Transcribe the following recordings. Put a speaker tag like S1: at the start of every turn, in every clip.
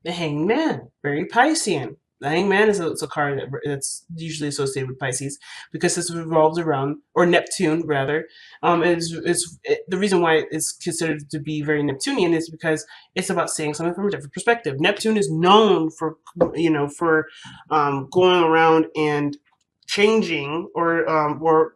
S1: The Hanged Man, very Piscean. The Hanged Man is a card that's usually associated with Pisces because this revolves around, or Neptune rather. The reason why it's considered to be very Neptunian is because it's about seeing something from a different perspective. Neptune is known for, going around and changing, or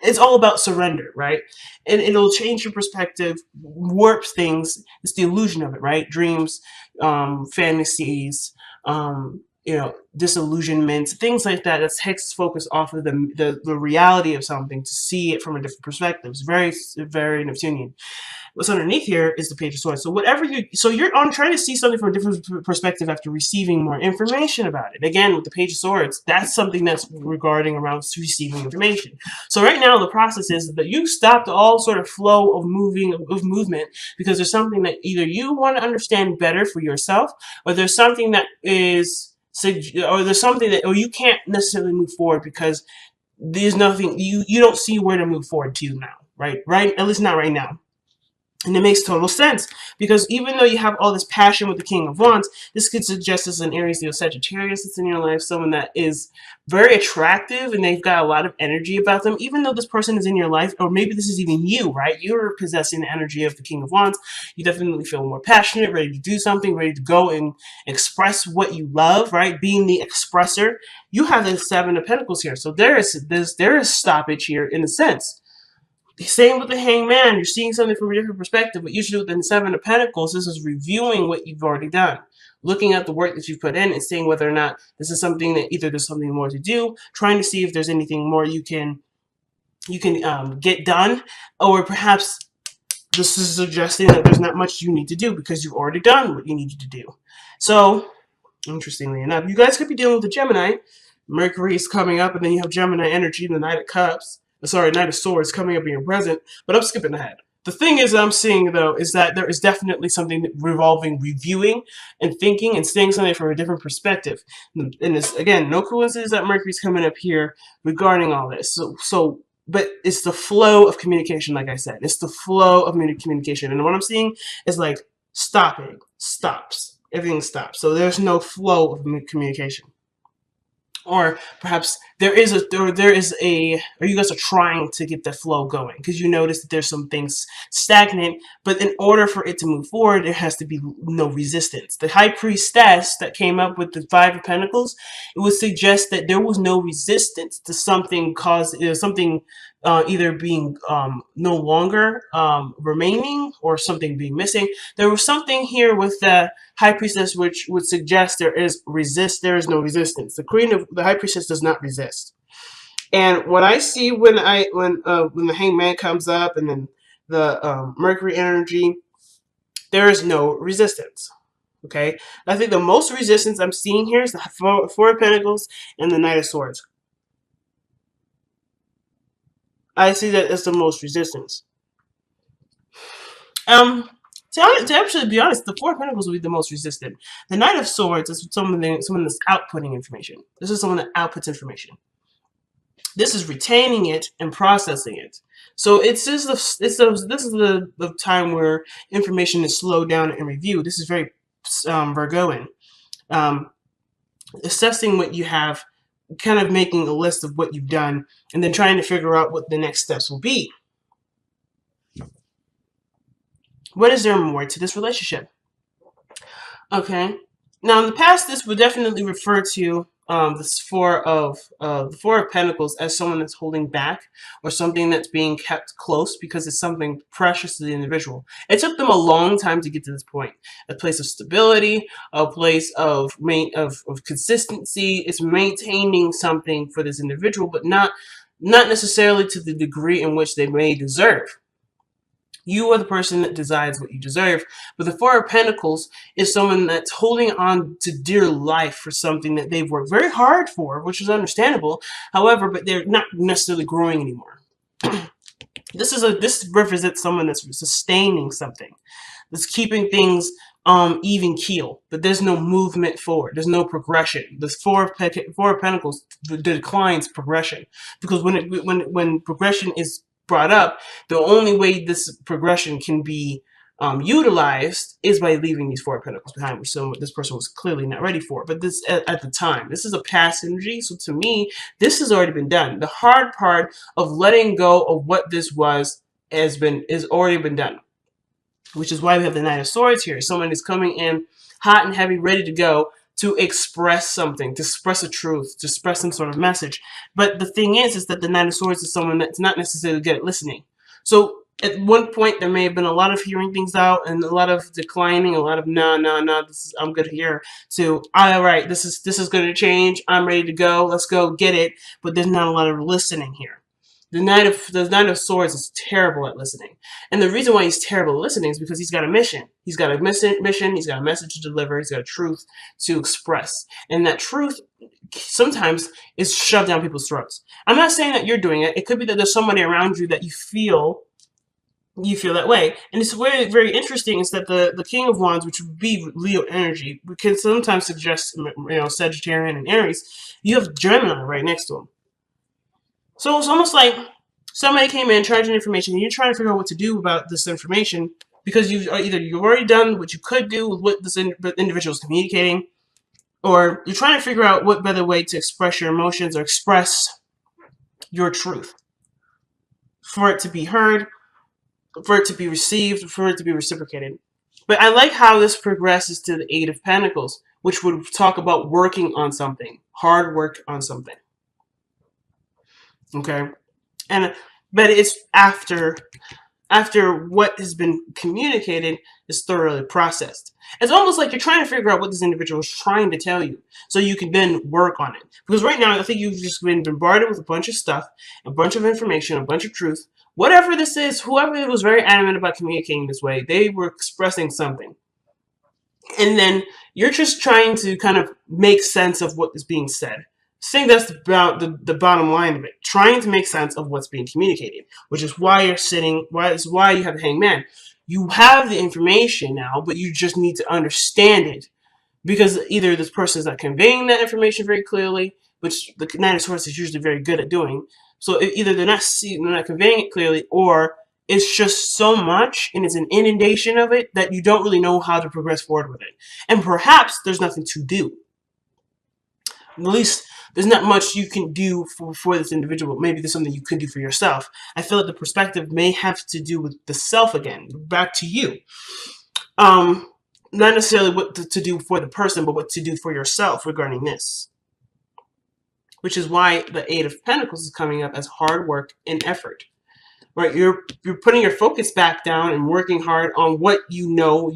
S1: it's all about surrender, right? And it'll change your perspective, warps things. It's the illusion of it, right? Dreams, fantasies, disillusionment, things like that. That takes focus off of the reality of something to see it from a different perspective. It's very, very Neptunian. What's underneath here is the Page of Swords. So you're on trying to see something from a different perspective after receiving more information about it. Again, with the Page of Swords, that's something that's regarding around receiving information. So right now, the process is that you stopped all sort of flow of movement because there's something that either you want to understand better for yourself, or there's something that is, or you can't necessarily move forward because there's nothing you don't see where to move forward to now, right, at least not right now. And it makes total sense because even though you have all this passion with the King of Wands, this could suggest as an Aries, Leo, Sagittarius that's in your life, someone that is very attractive and they've got a lot of energy about them. Even though this person is in your life, or maybe this is even you, right? You're possessing the energy of the King of Wands. You definitely feel more passionate, ready to do something, ready to go and express what you love, right? Being the expressor. You have the Seven of Pentacles here, so there is stoppage here in a sense. Same with the Hanged Man. You're seeing something from a different perspective, but usually with the Seven of Pentacles, this is reviewing what you've already done, looking at the work that you've put in and seeing whether or not this is something that either there's something more to do, trying to see if there's anything more you can get done, or perhaps this is suggesting that there's not much you need to do because you've already done what you needed to do. So, interestingly enough, you guys could be dealing with a Gemini. Mercury is coming up, and then you have Gemini energy, the Knight of Cups. Knight of Swords coming up in your present, but I'm skipping ahead. The thing is I'm seeing, though, is that there is definitely something revolving reviewing and thinking and seeing something from a different perspective. And it's, again, no coincidence that Mercury's coming up here regarding all this. But it's the flow of communication, like I said. It's the flow of communication. And what I'm seeing is like stops. Everything stops. So there's no flow of communication. Or perhaps or you guys are trying to get the flow going because you notice that there's some things stagnant, but in order for it to move forward, there has to be no resistance. The High Priestess that came up with the Five of Pentacles, it would suggest that there was no resistance to something either being no longer remaining or something being missing. There was something here with the High Priestess which would suggest there is no resistance. The High Priestess does not resist. And what I see when the Hanged Man comes up and then the Mercury energy, there is no resistance. Okay, I think the most resistance I'm seeing here is the Four of Pentacles and the Knight of Swords. I see that as the most resistance. To actually be honest, the Four of Pentacles will be the most resistant. The Knight of Swords is someone that's outputting information. This is someone that outputs information. This is retaining it and processing it. So this is the time where information is slowed down and reviewed. This is very Virgoan. Assessing what you have, kind of making a list of what you've done, and then trying to figure out what the next steps will be. What is there more to this relationship? Okay. Now, in the past, this would definitely refer to the Four of Pentacles as someone that's holding back or something that's being kept close because it's something precious to the individual. It took them a long time to get to this point. A place of stability, a place of consistency. It's maintaining something for this individual, but not necessarily to the degree in which they may deserve. You are the person that decides what you deserve. But the Four of Pentacles is someone that's holding on to dear life for something that they've worked very hard for, which is understandable. However, but they're not necessarily growing anymore. This represents someone that's sustaining something, that's keeping things even keel, but there's no movement forward. There's no progression. The Four of Pentacles declines progression because when progression is brought up, the only way this progression can be utilized is by leaving these Four of Pentacles behind, which this person was clearly not ready for. But this at the time, this is a past energy. So to me, this has already been done. The hard part of letting go of what this was is already been done, which is why we have the Knight of Swords here. Someone is coming in hot and heavy, ready to go to express something, to express a truth, to express some sort of message. But the thing is that the Knight of Swords is someone that's not necessarily good at listening. So at one point, there may have been a lot of hearing things out and a lot of declining, a lot of no, I'm good here. So all right, this is going to change. I'm ready to go. Let's go get it. But there's not a lot of listening here. The Knight of Swords is terrible at listening. And the reason why he's terrible at listening is because he's got a mission. He's got a mission, he's got a message to deliver, he's got a truth to express. And that truth sometimes is shoved down people's throats. I'm not saying that you're doing it. It could be that there's somebody around you that you feel that way. And it's very, very interesting is that the King of Wands, which would be Leo energy, can sometimes suggest, Sagittarian and Aries. You have Gemini right next to him. So it's almost like somebody came in, charging information, and you're trying to figure out what to do about this information because you've already done what you could do with what this individual is communicating, or you're trying to figure out what better way to express your emotions or express your truth for it to be heard, for it to be received, for it to be reciprocated. But I like how this progresses to the Eight of Pentacles, which would talk about working on something, hard work on something. Okay, but it's after what has been communicated is thoroughly processed. It's almost like you're trying to figure out what this individual is trying to tell you, so you can then work on it. Because right now, I think you've just been bombarded with a bunch of stuff, a bunch of information, a bunch of truth. Whatever this is, whoever was very adamant about communicating this way, they were expressing something. And then you're just trying to kind of make sense of what is being said. I think that's about the bottom line of it. Trying to make sense of what's being communicated, which is why you have the Hangman. You have the information now, but you just need to understand it. Because either this person is not conveying that information very clearly, which the Knight of Swords is usually very good at doing. So either they're not conveying it clearly, or it's just so much and it's an inundation of it that you don't really know how to progress forward with it. And perhaps there's nothing to do. At least there's not much you can do for this individual. Maybe there's something you could do for yourself. I feel like the perspective may have to do with the self again, back to you. Not necessarily what to do for the person, but what to do for yourself regarding this. Which is why the Eight of Pentacles is coming up as hard work and effort. Right, you're putting your focus back down and working hard on what what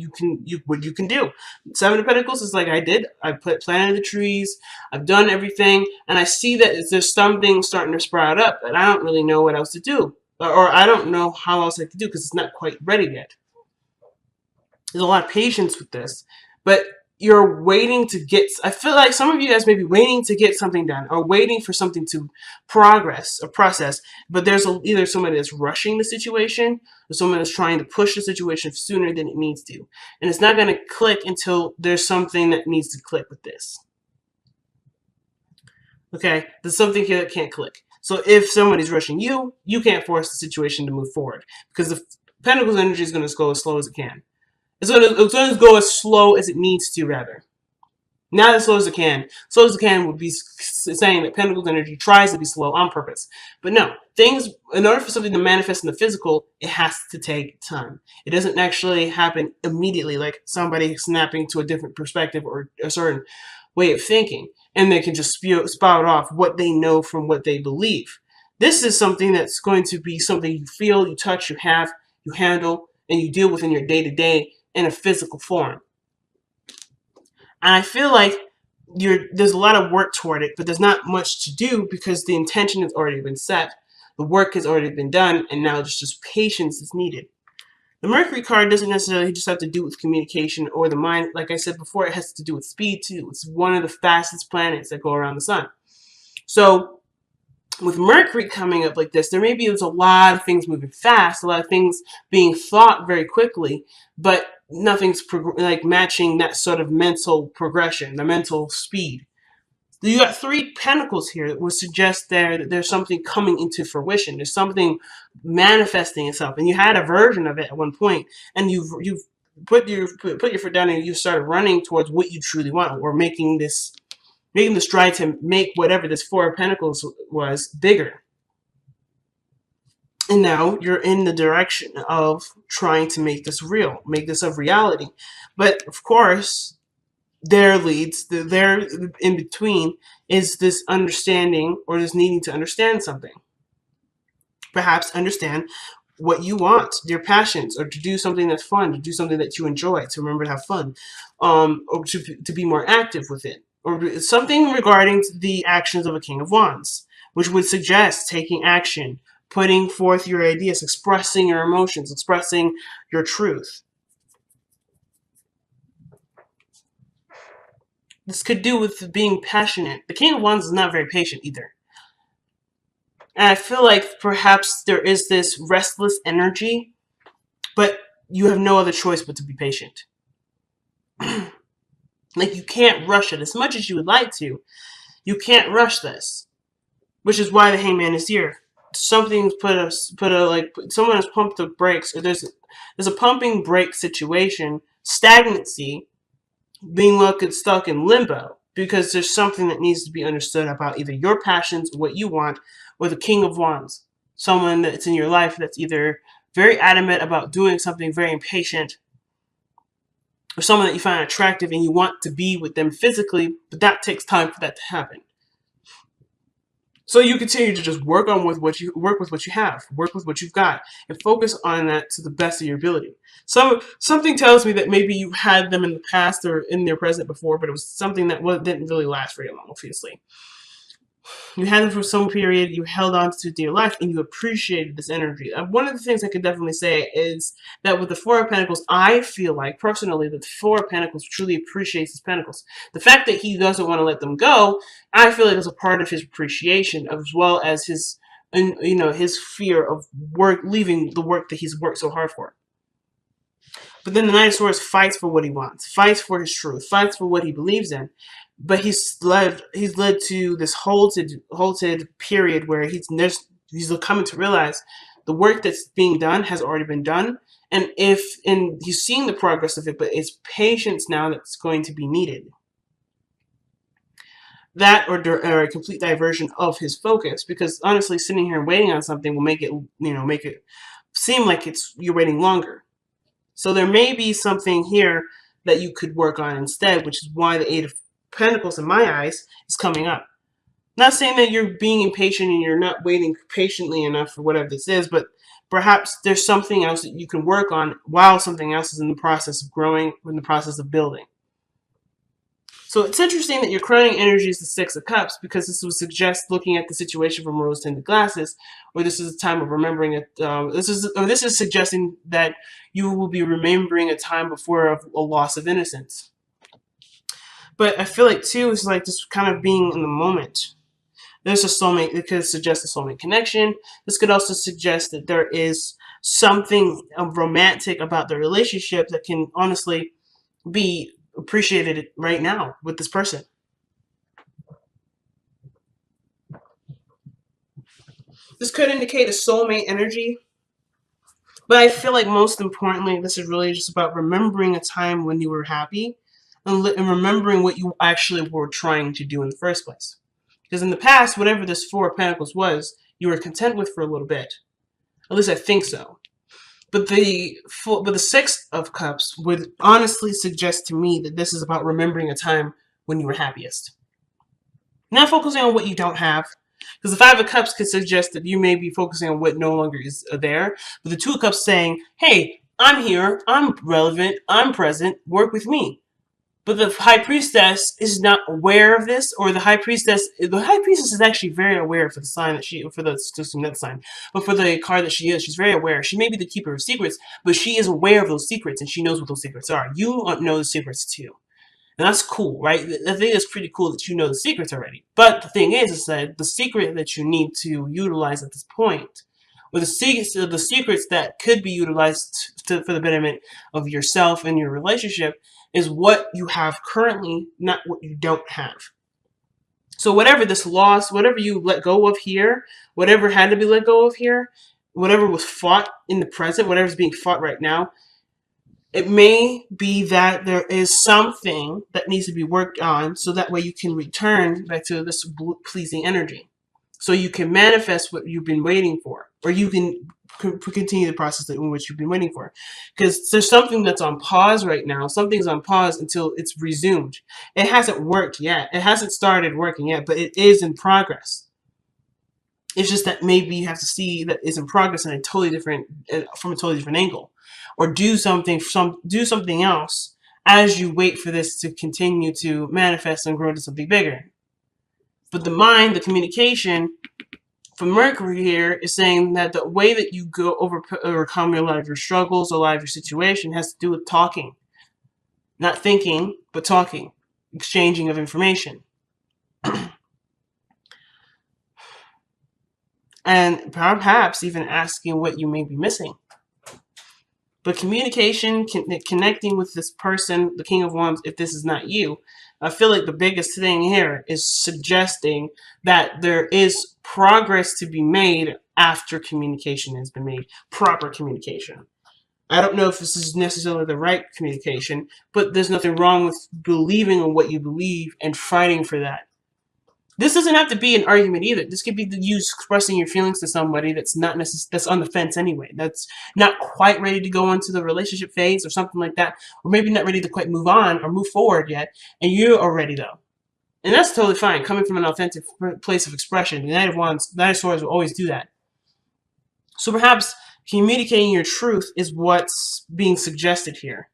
S1: you can do. Seven of Pentacles is like I did. I planted the trees. I've done everything, and I see that there's something starting to sprout up, and I don't really know what else to do, or I don't know how else I can do because it's not quite ready yet. There's a lot of patience with this, but you're waiting to get. I feel like some of you guys may be waiting to get something done or waiting for something to progress or process. But there's either somebody that's rushing the situation or someone that's trying to push the situation sooner than it needs to. And it's not going to click until there's something that needs to click with this. Okay, there's something here that can't click. So if somebody's rushing you, you can't force the situation to move forward because the Pentacles energy is going to go as slow as it can. It's going to go as slow as it needs to, rather. Not as slow as it can. Slow as it can would be saying that Pentacles energy tries to be slow on purpose. But no, in order for something to manifest in the physical, it has to take time. It doesn't actually happen immediately, like somebody snapping to a different perspective or a certain way of thinking, and they can just spout off what they know from what they believe. This is something that's going to be something you feel, you touch, you have, you handle, and you deal with in your day-to-day in a physical form. And I feel like there's a lot of work toward it, but there's not much to do because the intention has already been set. The work has already been done, and now there's just patience is needed. The Mercury card doesn't necessarily just have to do with communication or the mind. Like I said before, it has to do with speed too. It's one of the fastest planets that go around the sun. So with Mercury coming up like this, there's a lot of things moving fast, a lot of things being thought very quickly, but nothing's like matching that sort of mental progression, the mental speed. You got 3 pentacles here that would suggest that there's something coming into fruition. There's something manifesting itself, and you had a version of it at one point, and you've put your foot down and you started running towards what you truly want, or making the stride to make whatever this 4 of Pentacles was bigger. And now you're in the direction of trying to make this real, make this a reality. But of course, there in between is this understanding, or this needing to understand something. Perhaps understand what you want, your passions, or to do something that's fun, to do something that you enjoy, to remember to have fun, or to be more active with it, or something regarding the actions of a King of Wands, which would suggest taking action, putting forth your ideas, expressing your emotions, expressing your truth. This could do with being passionate. The King of Wands is not very patient either. And I feel like perhaps there is this restless energy, but you have no other choice but to be patient. Like, you can't rush it as much as you would like to. You can't rush this, which is why the Hangman is here. Someone has pumped the brakes, or there's a pumping brake situation, stagnancy, being stuck in limbo, because there's something that needs to be understood about either your passions, what you want, or the King of Wands, someone that's in your life that's either very adamant about doing something, very impatient, or someone that you find attractive and you want to be with them physically, but that takes time for that to happen. So you continue to just work with what you have, work with what you've got, and focus on that to the best of your ability. So something tells me that maybe you had them in the past or in their present before, but it was something that didn't really last very long, obviously. You had them for some period, you held on to dear life, and you appreciated this energy. One of the things I could definitely say is that with the 4 of Pentacles, I feel like, personally, that the 4 of Pentacles truly appreciates his Pentacles. The fact that he doesn't want to let them go, I feel like is a part of his appreciation, as well as his fear of leaving the work that he's worked so hard for. But then the Knight of Swords fights for what he wants, fights for his truth, fights for what he believes in. But he's led to this halted period where he's coming to realize the work that's being done has already been done, and he's seeing the progress of it, but it's patience now that's going to be needed. That or a complete diversion of his focus, because honestly, sitting here and waiting on something will make it seem like you're waiting longer. So there may be something here that you could work on instead, which is why the 8 of Pentacles, in my eyes, is coming up. Not saying that you're being impatient and you're not waiting patiently enough for whatever this is, but perhaps there's something else that you can work on while something else is in the process of growing, in the process of building. So it's interesting that your crowning energy is the 6 of Cups, because this would suggest looking at the situation from rose-tinted glasses, or this is a time of remembering it. This is suggesting that you will be remembering a time before of a loss of innocence. But I feel like, too, it's like just kind of being in the moment. There's a soulmate. It could suggest a soulmate connection. This could also suggest that there is something romantic about the relationship that can honestly be appreciated right now with this person. This could indicate a soulmate energy. But I feel like most importantly, this is really just about remembering a time when you were happy, and remembering what you actually were trying to do in the first place. Because in the past, whatever this 4 of Pentacles was, you were content with for a little bit. At least I think so. But the 6 of Cups would honestly suggest to me that this is about remembering a time when you were happiest. Not focusing on what you don't have. Because the 5 of Cups could suggest that you may be focusing on what no longer is there. But the 2 of Cups saying, hey, I'm here, I'm relevant, I'm present, work with me. But the High Priestess is not aware of this, or the High Priestess is actually very aware for the sign that but for the card that she is, she's very aware. She may be the keeper of secrets, but she is aware of those secrets, and she knows what those secrets are. You know the secrets too. And that's cool, right? I think it's pretty cool that you know the secrets already. But the thing is that the secret that you need to utilize at this point, or the secrets that could be utilized for the betterment of yourself and your relationship, is what you have currently, not what you don't have. So whatever this loss, whatever you let go of here, whatever had to be let go of here, whatever was fought in the present, whatever's being fought right now, it may be that there is something that needs to be worked on so that way you can return back to this pleasing energy. So you can manifest what you've been waiting for, or you can continue the process in which you've been waiting for. Because there's something that's on pause right now. Something's on pause until it's resumed. It hasn't worked yet. It hasn't started working yet, but it is in progress. It's just that maybe you have to see that it's in progress in a totally different, from a totally different angle, or do something else as you wait for this to continue to manifest and grow to something bigger. But the mind, the communication from Mercury here is saying that the way that you go overcome a lot of your struggles, a lot of your situation has to do with talking, not thinking, but talking, exchanging of information. And perhaps even asking what you may be missing. But communication, connecting with this person, the King of Wands, if this is not you, I feel like the biggest thing here is suggesting that there is progress to be made after communication has been made, proper communication. I don't know if this is necessarily the right communication, but there's nothing wrong with believing in what you believe and fighting for that. This doesn't have to be an argument either. This could be you expressing your feelings to somebody that's not that's on the fence anyway. That's not quite ready to go into the relationship phase or something like that, or maybe not ready to quite move on or move forward yet, and you are ready though. And that's totally fine, coming from an authentic place of expression. The Knight of Wands, Knight of Swords will always do that. So perhaps communicating your truth is what's being suggested here.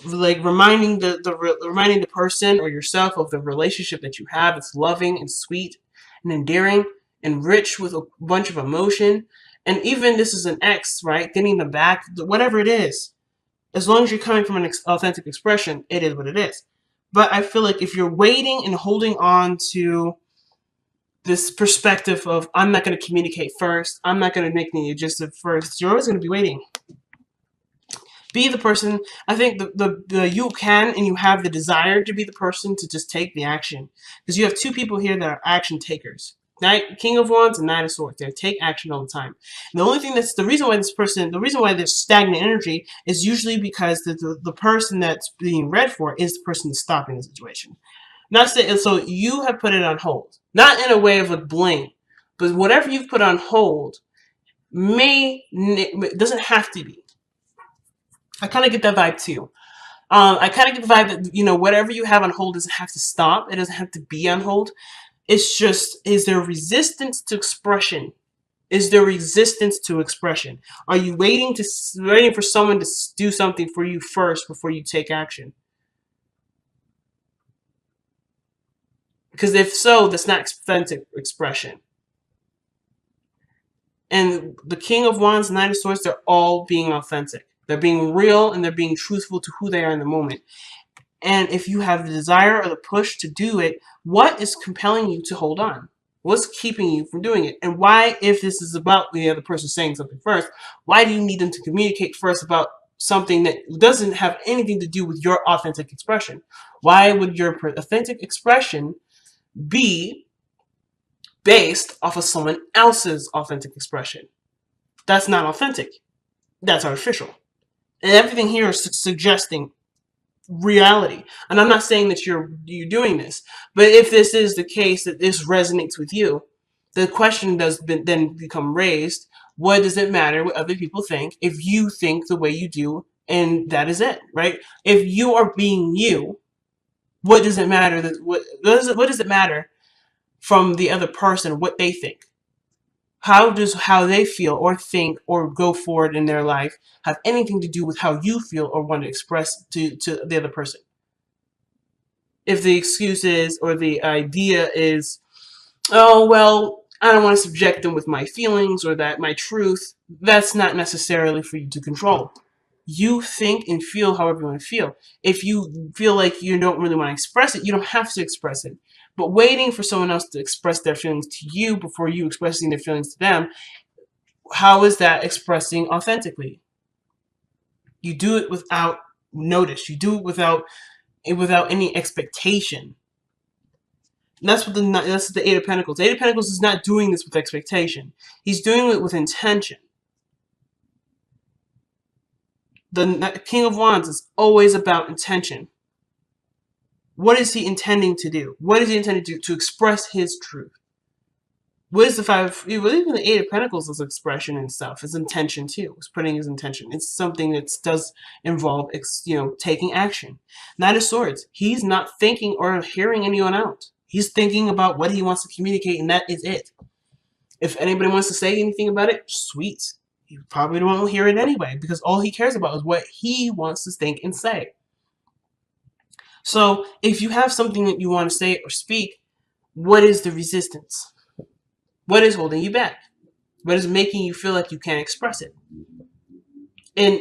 S1: Like reminding the person or yourself of the relationship that you have. It's loving and sweet and endearing and rich with a bunch of emotion. And even this is an ex, right? Getting them back, whatever it is. As long as you're coming from an authentic expression, it is what it is. But I feel like if you're waiting and holding on to this perspective of I'm not going to communicate first, I'm not going to make any adjustment first, you're always going to be waiting. Be the person. I think the you can and you have the desire to be the person to just take the action, because you have two people here that are action takers. King of Wands and Knight of Swords. They take action all the time. And the only thing the reason why there's stagnant energy is usually because the person that's being read for is the person that's stopping the situation. Not saying, so you have put it on hold, not in a way of a blame, but whatever you've put on hold doesn't have to be. I kind of get that vibe too. I kind of get the vibe that, whatever you have on hold doesn't have to stop. It doesn't have to be on hold. It's just, is there resistance to expression? Is there resistance to expression? Are you waiting for someone to do something for you first before you take action? Because if so, that's not authentic expression. And the King of Wands, Knight of Swords, they're all being authentic. They're being real and they're being truthful to who they are in the moment. And if you have the desire or the push to do it, what is compelling you to hold on? What's keeping you from doing it? And why, if this is about the other person saying something first, why do you need them to communicate first about something that doesn't have anything to do with your authentic expression? Why would your authentic expression be based off of someone else's authentic expression? That's not authentic. That's artificial. And everything here is suggesting reality. And I'm not saying that you're doing this, but if this is the case, that this resonates with you, the question does then become raised: what does it matter what other people think if you think the way you do, and that is it, right? If you are being you, what does it matter what does it matter from the other person what they think? How does how they feel or think or go forward in their life have anything to do with how you feel or want to express to the other person? If the excuse is, or the idea is, oh, well, I don't want to subject them with my feelings or that my truth, that's not necessarily for you to control. You think and feel however you want to feel. If you feel like you don't really want to express it, you don't have to express it. But waiting for someone else to express their feelings to you before you expressing their feelings to them, how is that expressing authentically? You do it without notice. You do it without any expectation. That's the Eight of Pentacles. The Eight of Pentacles is not doing this with expectation. He's doing it with intention. The King of Wands is always about intention. What is he intending to do? What is he intending to do? To express his truth. What is the Five? Even the Eight of Pentacles is expression and stuff. It's intention too. It's putting his intention. It's something that does involve, taking action. Knight of Swords. He's not thinking or hearing anyone out. He's thinking about what he wants to communicate, and that is it. If anybody wants to say anything about it, sweet. You probably won't hear it anyway, because all he cares about is what he wants to think and say. So if you have something that you want to say or speak, what is the resistance? What is holding you back? What is making you feel like you can't express it? And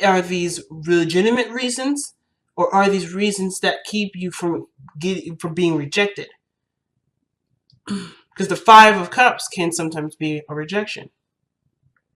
S1: are these legitimate reasons, or are these reasons that keep you from being rejected? Because the Five of Cups can sometimes be a rejection.